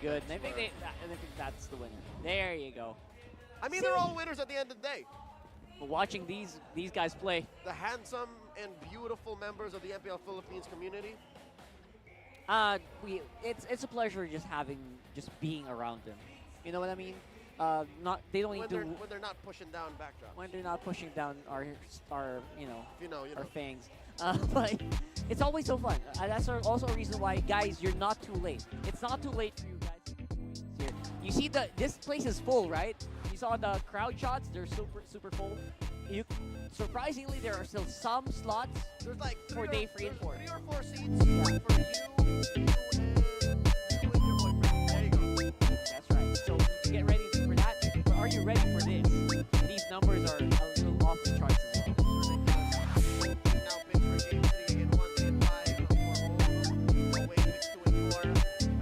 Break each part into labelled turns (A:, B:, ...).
A: good. And I think that's the winner. There you go.
B: I mean, they're all winners at the end of the day.
A: But watching these guys play,
B: the handsome and beautiful members of the MPL Philippines community.
A: it's a pleasure just being around them. You know what I mean? They don't need to
B: when they're not pushing down backdrops.
A: When they're not pushing down our our fangs. But it's always so fun. That's also a reason why, guys, you're not too late. It's not too late for you guys to join us here. You see this place is full, right? You saw the crowd shots; they're super full. Surprisingly, there are still some slots.
B: There's like
A: for day 3 and 4.
B: 3 or 4 seats for you and your boyfriend. There you go.
A: That's right. So get ready for that. Or are you ready for this? These numbers are a little off the charts as well.
B: Now pitch for game 3 in 1 and 5 for home. Away pitch 2 and 4.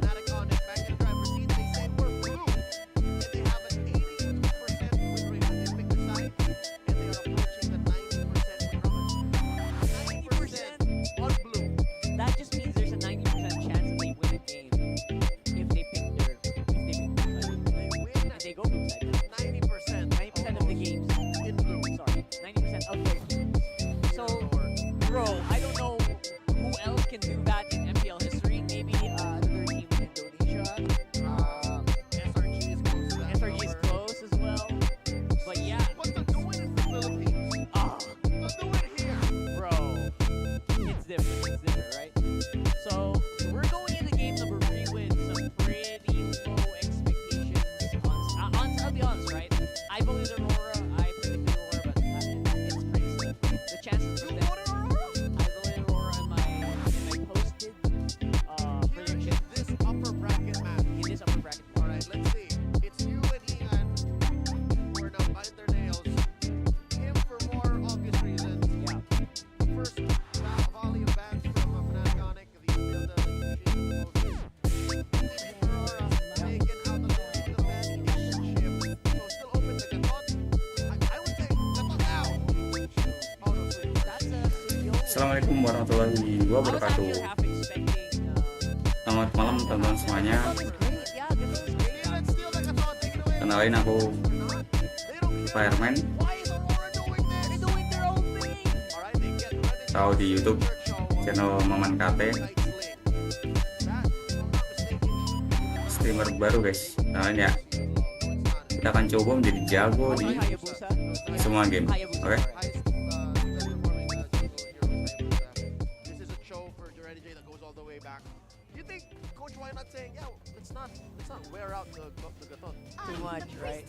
B: Fanatic on it. Back to the driver's seat. They say we're blue. And they have an 82% win rate when they pick their side. And they are approaching the 90% win rate. 90% on blue.
A: That just means there's a 90% chance that they win a game if they pick their side.
B: They win.
A: And they go blue side.
B: 90%.
A: 90% of the games
B: in blue.
A: Sorry, 90% of their games. So, bro, I don't know who else can do that in MPL history. Maybe another team in Indonesia.
B: SRG is close to that.
A: SRG is close as well. But yeah.
B: But to do it in the Philippines. To do it here.
A: Bro, it's different, right? So, we're going into game number 3 with some pretty low expectations. I'll be honest, right? I believe Aurora, I predicted Aurora, but it's pretty slim. The chances
B: You
A: of them.
B: voted Aurora?
A: I believe Aurora in my posted prediction.
B: This upper bracket match.
A: In this upper bracket.
B: Alright, let's see. It's you and Ian who are now biting their nails. Him for more obvious reasons.
A: Yeah.
B: First volley of bats from Fanatic, the Aurora taken out of the championship. So still open to Gatot. I would say Gatot now. Oh, no, sorry.
A: That's a studio.
C: Assalamualaikum warahmatullahi
A: I was
C: wabarakatuh.
A: actually half expecting.
C: Selamat malam teman-teman semuanya.
A: Gatot is great. Yeah, Gatot is great.
B: Let's steal the Gatot, take it away.
C: Kenalin aku
B: They don't care.
C: Firman.
B: Why is Aurora doing this?
A: They're doing their own thing.
B: Alright, they get ready.
C: Tahu di YouTube channel Maman KT, streamer baru guys. Namanya kita akan coba menjadi jago di
A: Hayabusa.
C: semua game.
A: Hayabusa.
C: Oke.
B: This is a show for Joredi J that goes all the way back. Do you think Coach why not saying, yeah, let's not wear out the Gatot?
A: Too much, right?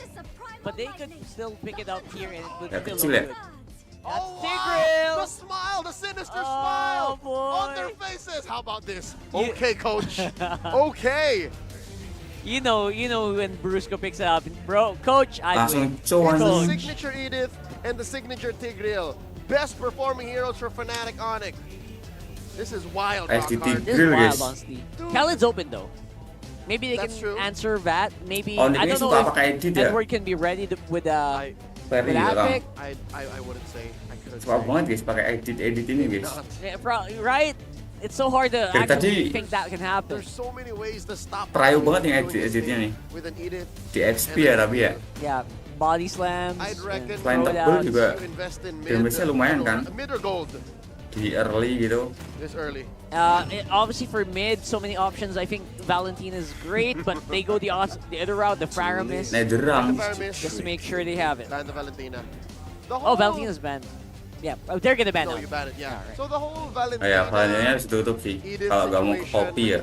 A: But they could still pick it up here and it would
C: Ya,
A: still
C: kecil
A: look
C: ya.
A: good.
B: Oh,
A: Tigreal!
B: wow! The smile, the sinister
A: Oh,
B: smile on
A: boy.
B: their faces. How about this?
A: You-
B: Okay, Coach. Okay.
A: You know when Brusco picks it up, bro, Coach, I
C: Langsung
A: win.
C: cuan.
B: The
A: Coach.
B: signature Edith and the signature Tigreal. Best performing heroes for Fnatic Onyx. This is wild,
C: STT.
B: Rockhard.
A: This is
C: Grill,
A: wild,
C: guys.
A: honestly.
B: Dude.
A: Khaled's open though. Maybe they
B: That's
A: can
B: true.
A: answer that. Maybe
C: Oh,
A: I
C: ini
A: don't
C: suka
A: know
C: pakai edit ya.
A: Edward can be ready with
C: Ferry
A: with
C: di belakang.
A: Epic.
B: I wouldn't say. I couldn't
C: Suka
B: say.
C: banget guys pakai edit ini guys.
B: Not.
A: Yeah, right? It's so hard to
C: Dari
A: actually
C: tadi-
A: think that can happen.
B: There's so many ways to stop.
C: Terayu
B: him
C: banget yang
B: doing his
C: edit-editnya
B: thing
C: nih.
B: With an Edith.
C: Di XP ya tapi ya.
A: Yeah, body slams.
B: I'd reckon
C: Selain
A: throw
C: tebel
A: downs.
C: juga
B: you invest in
C: damage-nya lumayan kan.
B: Mid or gold
C: Di early gitu.
B: this early.
A: Obviously for mid, so many options. I think Valentina is great, but they go the other route, the Faramis,
C: Netherang.
A: just to make sure they have it.
B: Ban the Valentina. The
A: Oh,
B: whole-
A: Valentina's banned. Yeah, they're gonna ban
B: No,
A: now.
B: you ban it, yeah.
A: Alright.
B: So the whole
C: Oh
B: Valentina.
C: ya, Valentina harus ditutup sih.
B: Edith
C: Kalau nggak mau ke
B: situation,
C: copy ya.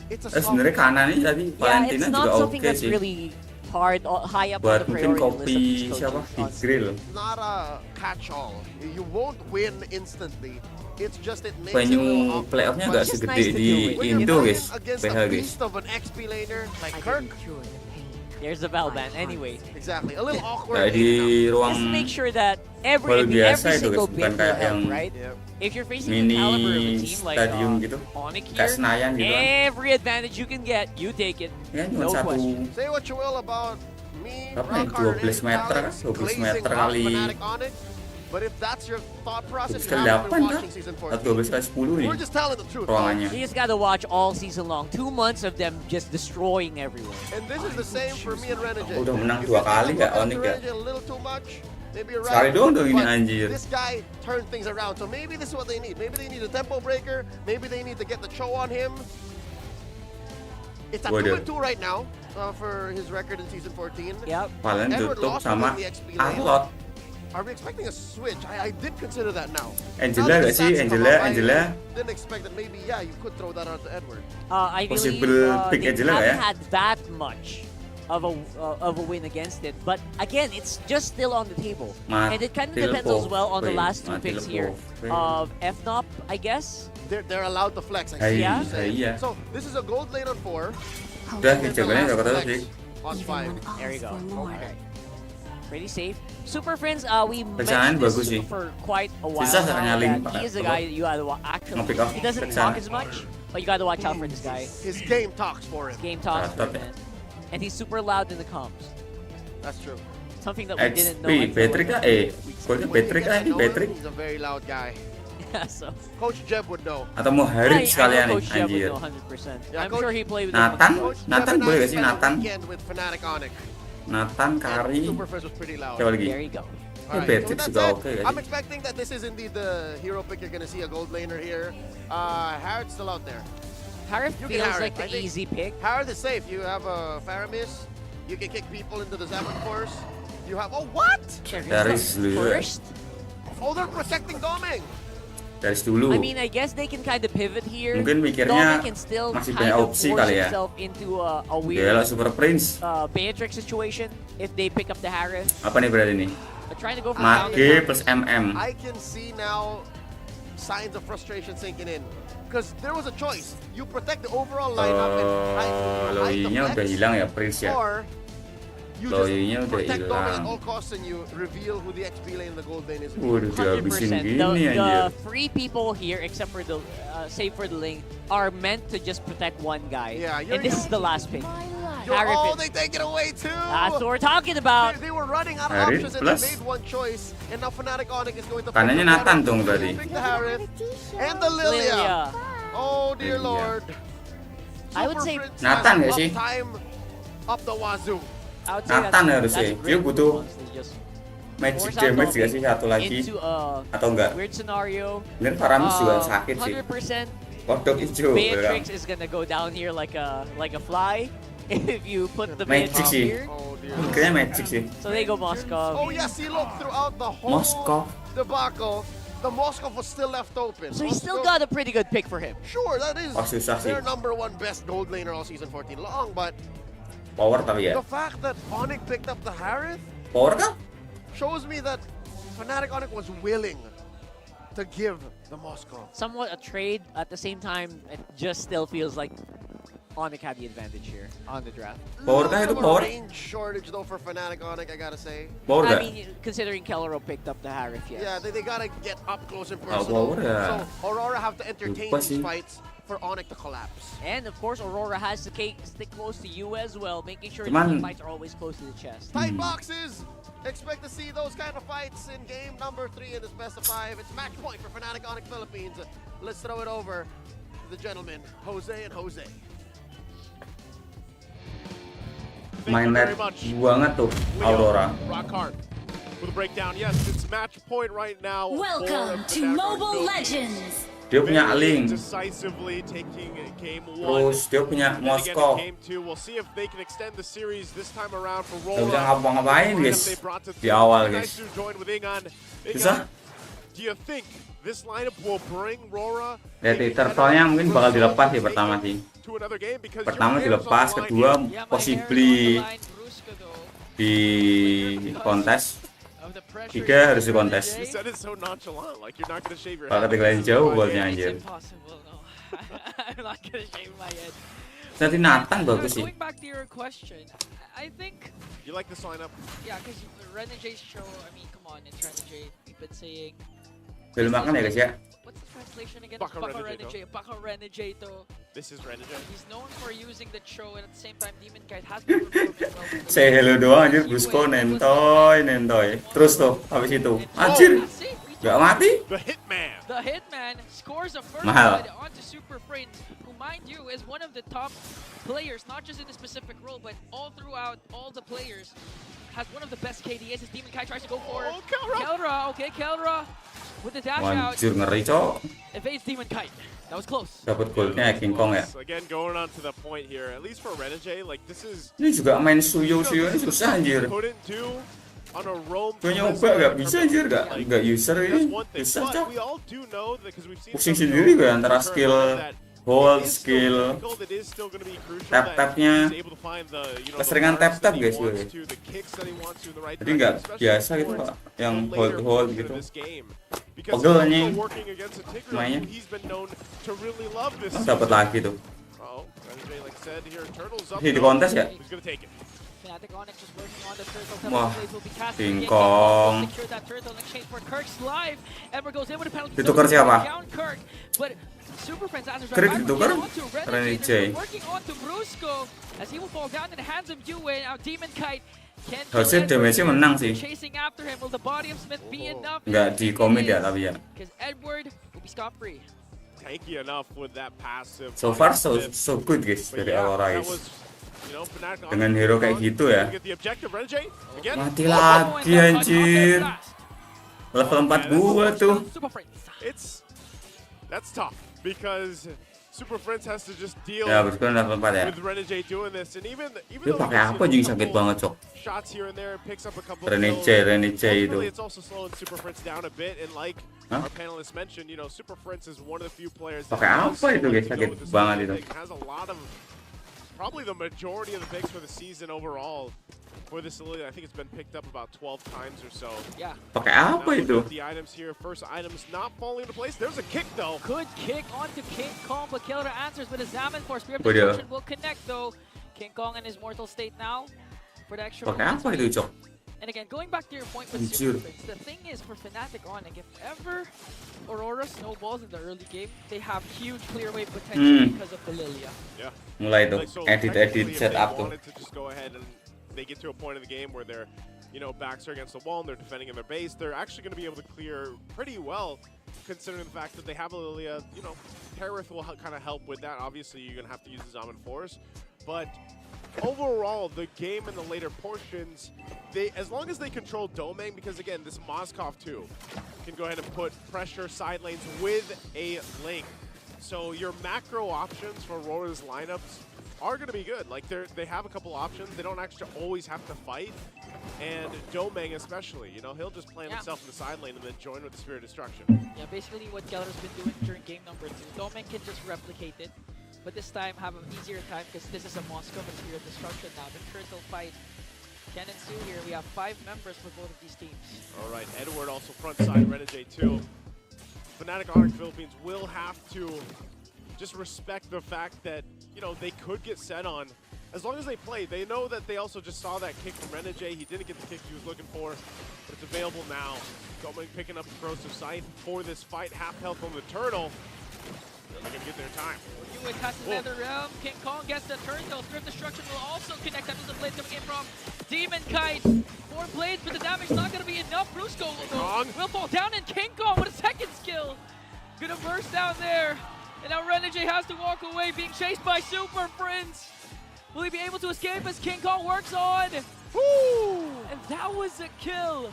B: It's a
C: Sebenarnya
B: soft-
C: kanan nih tadi
A: Yeah,
C: Valentina
A: it's not
C: juga
A: something
C: oke
A: that's
C: sih.
A: really hard, high up on
C: Buat
A: the
C: mungkin
A: priority
C: copy
A: list of these
C: siapa
A: coaches.
C: di grill.
B: not a catch-all. You won't win instantly. It's just it makes it a
C: Venue
B: little awkward.
C: playoffnya
B: But
C: nggak
A: It's just
C: segede
A: nice to
C: di
A: do it.
B: when you're
C: Indo
B: playing
C: guys.
B: against
C: PH
B: a
C: guys.
B: beast of an XP laner like Kirk.
A: There's the Val ban. Anyway,
B: Exactly. A little awkward.
C: Kayak di ruang
A: just make sure that
C: hall
A: every
C: biasa itu
A: single
C: guys, bukan
A: bit will
C: kayak
A: help,
C: yang
A: right?
B: Yeah.
A: If you're facing the caliber of a
C: mini
A: team like
C: stadium gitu.
A: Onyx
C: Kayak
A: here,
C: Senayan gitu kan.
A: every advantage you can get, you take it.
C: Ya cuma
A: No
C: satu
A: question.
B: Say what you will about me,
C: Apa nih,
B: Rockhard,
C: 12
B: and
C: meter,
B: Alex
C: 12
B: glazing
C: meter
B: out
C: kali
B: Fnatic Onyx. But if that's your thought process, you
C: Sekali
B: haven't been
C: 8
B: watching
C: kan?
B: season
C: Atau
B: 14.
C: 12 kali 10 nih
B: We're just telling the truth.
C: ruangannya.
A: You just gotta watch all season long. 2 months of them just destroying everyone.
B: And this is the same for me and Renegade.
C: Udah menang
B: You
C: 2
B: can
C: kali
B: think
C: ya
B: of
C: Onyx ya.
B: Renegade a little too much. Maybe you're
C: Sekali
B: right.
C: doang tuh ini
B: But
C: anjir.
B: this guy turned things around. So maybe this is what they need. Maybe they need a tempo breaker. Maybe they need to get the show on him. It's at 2-2 right now for his record in season 14.
A: Yep.
C: Paling
B: Edward
C: tutup
B: lost
C: sama
B: in the XP lane.
C: Arlot.
B: Are we expecting a switch? I did consider that now.
C: Angela gak sih? Angela.
B: Didn't expect that maybe, yeah, you could throw that out to Edward.
A: I believe
C: Possible pick
A: they
C: Angela
A: haven't
C: ya?
A: had that much of a win against it. But again, it's just still on the table. And it kind of depends as well on the last 2 picks here of FNOP, I guess.
B: They're allowed to flex.
A: Yeah.
C: Iya.
B: So this is a gold lane on 4.
C: Udah jaganya udah kata sih.
B: On 5.
A: There you go. Okay. Pretty safe. Super Friends, we
C: Pecahan
A: mentioned this
C: bagus sih.
A: for quite a while
C: Susah
A: now.
C: nyalin
A: That he is a guy that you gotta actually.
C: Nge-pick off
A: He doesn't
C: pecahan.
A: talk as much, but you gotta watch out for this guy.
B: His game talks for him.
A: Game talks for
C: Catat
A: him,
C: ya.
A: man. And he's super loud in the comms.
B: That's true.
A: Something that we didn't know.
C: XP, Patrick kah? Golnya
B: When he
C: Patrick
B: gets
C: kah ini
B: going,
C: Patrick?
B: He's a very loud guy.
A: Yeah, so.
B: Coach Jeb would know.
C: Atau mau Haiii sekalian nih
A: Coach Jeb would
C: anjir.
A: know 100%.
B: Yeah,
A: I'm
B: Coach
A: sure he played with
C: Nathan?
A: him.
B: Coach
C: Nathan
B: Jeb and I
C: boleh gak sih,
B: spent a
C: Nathan?
B: weekend with Fnatic Onyx.
C: Nathan, Kari,
B: Super Friends was pretty loud.
C: siapa lagi?
A: There you go.
B: All right,
C: Patrick
B: so with
C: juga
B: that
C: oke
B: said,
C: gak
B: I'm
C: sih?
B: expecting that this is indeed the hero pick. You're going to see a gold laner here. Harrod's still out there.
A: Harith
B: You get
A: feels
B: Harith.
A: like the
B: I think-
A: easy pick.
B: Harrod is safe. You have a Faramis. You can kick people into the Zaman Force. You have... Oh, what?
C: Dari dulu ya.
A: First,
B: Oh, they're protecting Doming.
C: Dari dulu.
A: I mean, I guess they can kind of pivot here.
C: Mungkin mikirnya
A: Dominic can still
C: masih
A: kind
C: banyak
A: of
C: opsi
A: force
C: kali ya.
A: himself into a
C: Gila,
A: weird
C: Super Prince.
A: Beatrix situation if they pick up the Harith.
C: Apa nih berarti nih?
A: But trying to go for
C: Mage plus MM.
B: I can see now signs of frustration sinking in. Because there was a choice. You protect the overall lineup and hide the
C: Loinya udah
B: flex,
C: hilang ya Prince ya.
B: or you
C: Loinya
B: just
C: udah
B: protect Doming at
C: hilang.
B: all costs and you reveal who the XP lane and the gold lane is.
C: Waduh, dihabisin
A: 100%.
C: gini
A: The
C: anjir.
A: free people here, except for the save for the link, are meant to just protect one guy.
B: Yeah,
A: and this is the last pick.
B: Oh, they take it away too!
A: That's what we're talking about.
B: They were running out of
C: Harith
B: options and
C: plus.
B: they made one choice. And now Fnatic Onyx is going to
C: Kanannya
B: pick the
C: Nathan
B: Harith.
C: dong berarti.
B: Pick the Harith and the Lilia. Oh dear
C: Lilia.
B: lord.
A: I would say
B: Super Prince
C: Nathan
B: has
C: nggak sih?
B: time up the wazoo.
A: I would say
C: Nathan
A: that's
C: harusnya.
A: great
C: Dia butuh
A: honestly, just
C: magic
A: force out
C: damage
A: Dominic
C: gak sih satu lagi?
A: into a
C: Atau enggak?
A: weird scenario.
C: Bener Faramis juga sakit sih.
A: 100%
C: Kodok hijau.
A: Beatrix is gonna go down here like a fly if you put the
C: Magic
A: Beatrix
C: sih.
A: here.
B: Oh dear.
C: Kayaknya magic sih.
A: So they go Moscow.
B: Oh yes, he looked throughout the whole
C: Moscow.
B: debacle. The Moscow was still left open.
A: So he still
B: Moscow-
A: got a pretty good pick for him.
B: Sure, that is
C: Oh, susah sih.
B: their #1 best gold laner all season 14 long, but
C: Power tapi ya.
B: the fact that Onyx picked up the Harith
C: Power kan?
B: shows me that Fnatic Onyx was willing to give the Moscow.
A: Somewhat a trade at the same time. It just still feels like Onyx had the advantage here on the draft.
C: Power kah itu
B: Little bit of a
C: power?
B: range shortage though for Fnatic Onyx, I gotta say.
C: Power
A: I
C: gak?
A: mean, considering Kellero picked up the Harith, yes.
B: Yeah, they gotta get up close and
C: Oh,
B: personal.
C: power ya.
B: So Aurora have to entertain
C: Lupa
B: these
C: sih.
B: fights for Onyx to collapse.
A: And of course, Aurora has to stick close to you as well, making sure
C: Cuman-
A: the fights are always close to the chest.
B: Tight boxes. Expect to see those kind of fights in game number 3 in this best of 5. It's match point for Fnatic Onyx Philippines. Let's throw it over to the gentlemen, Jose and Jose.
C: Main net banget tuh Aurora.
D: Rock hard. With a breakdown, yes, it's match point right now.
E: Welcome to Mobile Legends.
C: Dia punya link.
D: Decisively taking game 1.
C: Terus dia punya Moskow.
D: Game 2. We'll see if they can extend the series this time around for
C: Gak bisa
D: Rolla.
C: ngapa-ngapain guys di awal guys. Susah.
D: Do you think this lineup will bring Rora
C: Lihat di turtle-nya mungkin bakal dilepas ya pertama sih.
D: to another game? Because
C: Pertama
D: your
C: dilepas,
D: players
C: kedua
D: online here.
C: possibly di kontes. Tiga harus di kontes.
D: You said it so nonchalant, like you're not gonna shave your
C: Kalau
D: head.
C: ketinggalan jauh golnya anjir.
F: Impossible, no. I'm not gonna shave my head.
C: Nanti Nathan bagus sih.
F: Going back to your question, I think,
D: You like this lineup?
F: yeah, because Renegade's show, I mean, come on, it's Renegade. We've been saying
C: Bel makan ya guys ya.
F: What's the translation again?
D: Baka
F: Baka
D: Renegade.
F: Baka Renegade.
D: This is Renegade.
F: He's known for using the throw, and at the same time, Demon Kite has been performing well.
C: Say hello doang anjir, Brusco nentoy. Terus tuh habis itu. Anjir, gak mati.
D: The Hitman.
F: The Hitman scores a first
C: Mahal.
F: blood onto Super Friends, who, mind you, is one of the top players, not just in a specific role, but all throughout all the players. Has one of the best KDAs as Demon Kai tries to go for Kelra. Okay, Kelra with the dash out.
C: Anjir ngeri cok.
F: Evades Demon Kite. That was close.
C: Dapat goldnya King Kong ya.
D: Again, going on to the point here, at least for Renegade, like this is
C: Ini juga main suyo ini susah anjir.
D: couldn't do on a roam.
C: Gue nyoba gak bisa anjir, gak user ini. Susah
D: But
C: cok.
D: we all do know that because we've seen
C: Pusing
D: some
C: sendiri gue
D: players
C: antara
D: currently
C: skill
D: that
C: hold,
D: it is still
C: skill
D: difficult, it is still gonna be crucial
C: tap-tapnya.
D: that he's able to find the, you know, the
C: Keseringan
D: marks
C: tap-tap
D: that he
C: guys gue.
D: wants to, the kicks that he wants to in the right
C: Jadi nggak
D: direction,
C: biasa
D: especially
C: gitu
D: towards
C: Pak, yang
D: the later
C: hold
D: portion
C: gitu.
D: of this game. Because
C: Pegel
D: he's
C: nih
D: also working against a Tigreal
C: mainnya.
D: who he's been known to really love this
C: Dapat lagi tuh.
D: Oh, Renegade, like said here, Turtle's up.
C: Di kontes ya.
D: He's gonna take it.
F: Fnatic Onyx just working on the turtle.
C: Wah,
F: Blades will be cast
C: King
F: again.
C: Kong.
F: Secure that turtle in exchange for Kirk's live. Ember goes in with a penalty.
C: Ditukar siapa?
F: Down Kirk, but Super Friends answers
C: Kirk
F: right back.
C: ditukar?
F: Onto Renegade.
C: Renegade.
F: They're working onto Brusco as he will fall down in the hands of Yue. Now Demon Kite can't kill
C: Harusnya
F: Edward.
C: damage-nya menang sih.
F: Chasing after him. Will the body of Smith be enough?
C: Nggak di commit ya tapi ya.
F: Because Edward will be scot-free.
D: Tanky enough with that passive.
C: So far so good guys
D: But
C: dari
D: yeah,
C: Aurora
D: that
C: guys.
D: was, you know, Fnatic on
C: Dengan
D: the
C: hero
D: front.
C: kayak gitu ya.
D: Get the objective, Renegade, again.
C: Mati lagi anjir. Level 4 gua tuh.
F: Super Friends.
D: That's tough because Super Friends has to just deal
C: Ya betul level 4 ya.
D: with Renegade doing this, and even
C: Dia
D: though
C: pakai apa jadi sakit banget cok.
D: shots here and there, picks up a couple
C: Renegade itu.
D: ultimately, it's also slowing Super Friends down a bit, and like
C: Hah?
D: our panelists mentioned, you know, Super Friends is one of the few players
C: Pakai apa itu guys, sakit banget itu.
D: has a lot of, probably the majority of the picks for the season overall. For this ability, I think it's been picked up about 12 times or so.
F: Yeah.
C: Pakai apa
D: Now,
C: itu?
D: the items here, first items not falling into place. There's a kick though.
F: Good kick onto King Kong, but Kelra answers with a Zaman for Spear of
C: Oh, yeah.
F: Destruction will connect though. King Kong in his mortal state now for the extra.
C: Pakai apa itu cok?
F: And again, going back to your point with
C: Anjir.
F: Super Friends, the thing is for Fnatic Onyx, if ever Aurora snowballs in the early game, they have huge clear wave potential because of the Lilia.
D: Yeah.
C: Mulai tuh
D: Like, so
C: edit
D: technically, if
C: setup
D: they
C: tuh.
D: wanted to just go ahead and they get to a point in the game where they're, you know, backs are against the wall and they're defending in their base, they're actually going to be able to clear pretty well, considering the fact that they have a Lilia. You know, Territh will kind of help with that. Obviously, you're going to have to use the Zaman Force, but overall, the game in the later portions, they, as long as they control Domain, because again, this Moskov too can go ahead and put pressure side lanes with a link. So your macro options for Aurora's lineups are going to be good. Like they have a couple options. They don't actually always have to fight. And Domeng especially, you know, he'll just plant himself in the side lane and then join with the Spirit of Destruction.
F: Yeah, basically what Kelra's been doing during game number 2. Domain can just replicate it, but this time have an easier time because this is a Moscow and Spirit of Destruction now. The turtle fight can ensue here. We have 5 members for both of these teams.
D: All right, Edward also front side Renegade too. Fnatic Onyx Philippines will have to just respect the fact that, you know, they could get set on. As long as they play, they know that they also just saw that kick from Renegade. He didn't get the kick he was looking for, but it's available now. Doming picking up Corrosive Sight for this fight. Half health on the turtle. They're going to get their time.
F: Yue casts another realm. King Kong gets the turtle. Spirit of Destruction will also connect. That was the blade coming in from Demon Kite. 4 blades, but the damage not going to be enough. Brusco will fall down, and King Kong with a second skill. Gonna burst down there. And now Renegade has to walk away, being chased by Super Friends. Will he be able to escape as King Kong works on? Woo! And that was a kill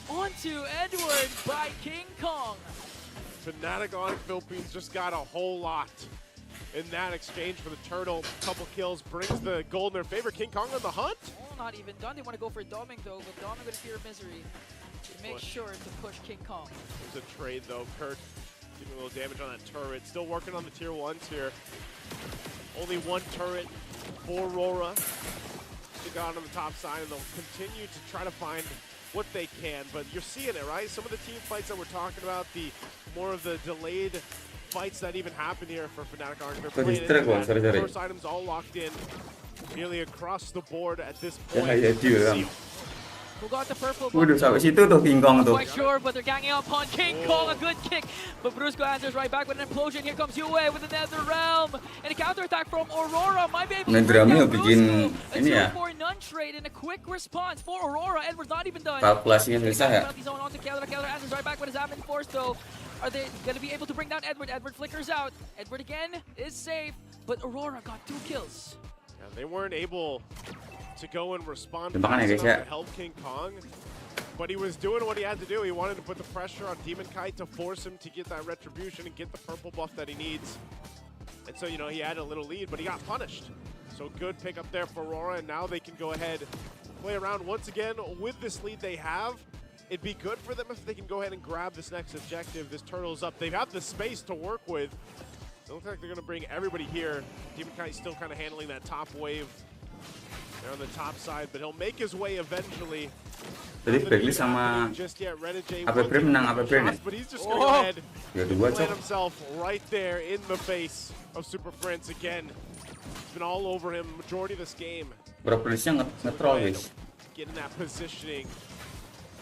F: onto Edward by King Kong.
D: Fnatic Onyx Philippines just got a whole lot in that exchange for the turtle. Couple kills brings the gold in their favor. King Kong on the hunt.
F: Oh, not even done. They want to go for Doming though, but Doming with Fear of Misery to make sure to push King Kong.
D: There's a trade though. Kirk giving a little damage on that turret. Still working on the tier 1s here. Only 1 turret for Aurora. They got on the top side, and they'll continue to try to find what they can. But you're seeing it, right? Some of the team fights that we're talking about, the more of the delayed fights that even happen here for Fnatic Onyx. They're playing into that. First items all locked in, nearly across the board at this point.
C: Yeah,
F: Who got the purple?
C: Waduh, sampai situ tuh King Kong tuh.
F: Quite sure, but they're ganging up on King Kong. A good kick, but Brusco answers right back with an implosion. Here comes Yue with the Nether Realm, and a counter attack from Aurora might be able to
C: Nether
F: bring
C: Realm-nya
F: down
C: bikin
F: Brusco.
C: ini ya.
F: 2-4 none trade and a quick response for Aurora. Edward's not even done.
C: Kalkulasinya susah ya.
F: Penalty zone onto Keller. Keller answers right back with his admin force though. Are they going to be able to bring down Edward? Edward flickers out. Edward again is safe, but Aurora got 2 kills.
D: Yeah, they weren't able to go and respond
C: Tembakan ya,
D: fast
C: guys,
D: enough
C: ya.
D: to help King Kong. But he was doing what he had to do. He wanted to put the pressure on Demon Kite to force him to get that retribution and get the purple buff that he needs. And so, you know, he had a little lead, but he got punished. So good pick up there for Aurora, and now they can go ahead, play around once again with this lead they have. It'd be good for them if they can go ahead and grab this next objective. This turtle's up. They have the space to work with. It looks like they're going to bring everybody here. Demon Kite still kind of handling that top wave. They're on the top side, but he'll make his way eventually.
C: Tadi Bagley sama APP menang APP nih.
D: But he's just going to go ahead
C: Ya dua
D: and
C: cok.
D: plant himself right there in the face of Super Prince again. It's been all over him majority of this game.
C: Propolisnya nge-troll guys.
D: Get in that positioning.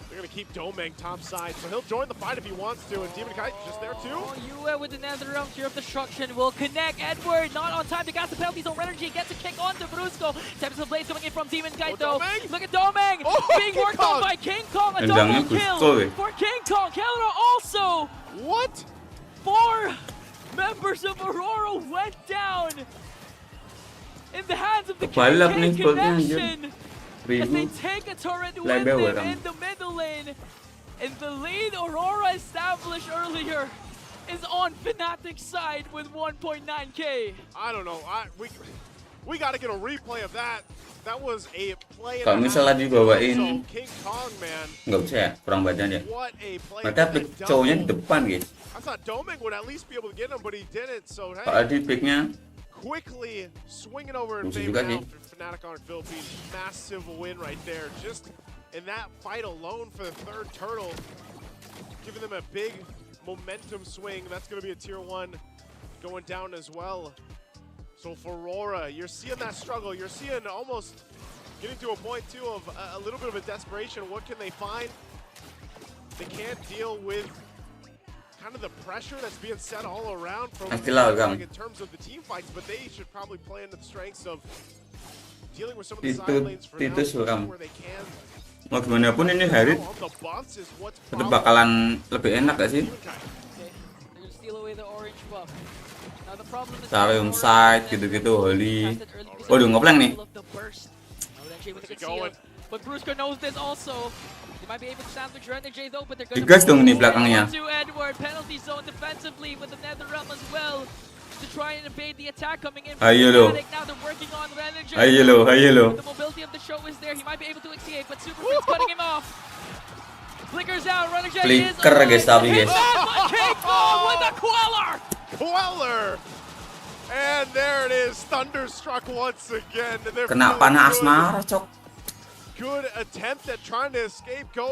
D: They're going to keep Domeng top side, so he'll join the fight if he wants to, and Demon Kite just there too.
F: Oh, Yue with the Nether Realm Tear of Destruction will connect. Edward not on time to gas the penalty zone. Energy gets a kick onto Brusco. Tempest of Blades coming in from Demon Kite though.
D: Domeng!
F: Look at Domeng being
D: King
F: worked
D: Kong!
F: on by King Kong. A
C: Tendangnya
F: double kill
C: gusto, eh.
F: for King Kong. Keller also.
D: What?
F: 4 members of Aurora went down in the hands of the
C: Kebalap nih
F: KK
C: goalnya, anjir.
F: connection. As they
C: Ribu.
F: take a turret with
C: Level
F: them
C: kamu.
F: in the middle lane. And the lead Aurora established earlier is on Fnatic's side with 1.9k.
D: I don't know. We got to get a replay of that. That was a play.
C: Kalau misalnya dibawain,
D: King Kong, man.
C: nggak bisa ya, kurang badan ya.
D: What a play.
C: Mereka pick cowoknya di depan guys.
D: I thought Domeng would at least be able to get him, but he didn't. So hey,
C: Kalau di picknya,
D: quickly swinging over in
C: Musuh
D: favor
C: juga
D: now
C: sih.
D: for Fnatic on Philippines. Massive win right there. Just in that fight alone for the 3rd turtle, giving them a big momentum swing. That's going to be a tier 1 going down as well. So for Aurora, you're seeing that struggle. You're seeing almost getting to a point too of a little bit of a desperation. What can they find? They can't deal with kind of the pressure that's being set all around from
C: Kang.
D: in terms of the team fights, but they should probably play into the strengths of dealing with some of the side lanes for now,
C: suram.
D: where they can.
C: Mau gimana pun ini Haiii
D: On the buffs is what's
C: tetap bakalan lebih enak gak sih?
F: Okay, they're gonna steal away the orange buff. Now the problem is
C: Sarium side gitu-gitu, Holy. Waduh, ngeplank nih.
F: But Brusco knows this also. They might be able to sandwich Renegade though, but they're gonna
C: Digas dong nih belakangnya.
F: to Edward. Penalty zone defensively with the Nether Realm as well to try and evade the attack coming in from
C: Ayo lo.
F: Fnatic. Now they're working on Renegade.
C: Ayo lo, ayo lo.
F: The mobility of the show is there. He might be able to escape, but Super Prince cutting him off. Flickers out. Renegade is
C: Flicker
F: alive.
C: guys tapi guys.
F: King Kong with a Queller.
D: Queller! And there it is, thunderstruck once again. They're
C: Kena
D: feeling
C: panah
D: good.
C: asmara cok.
D: Good attempt at trying to escape. Go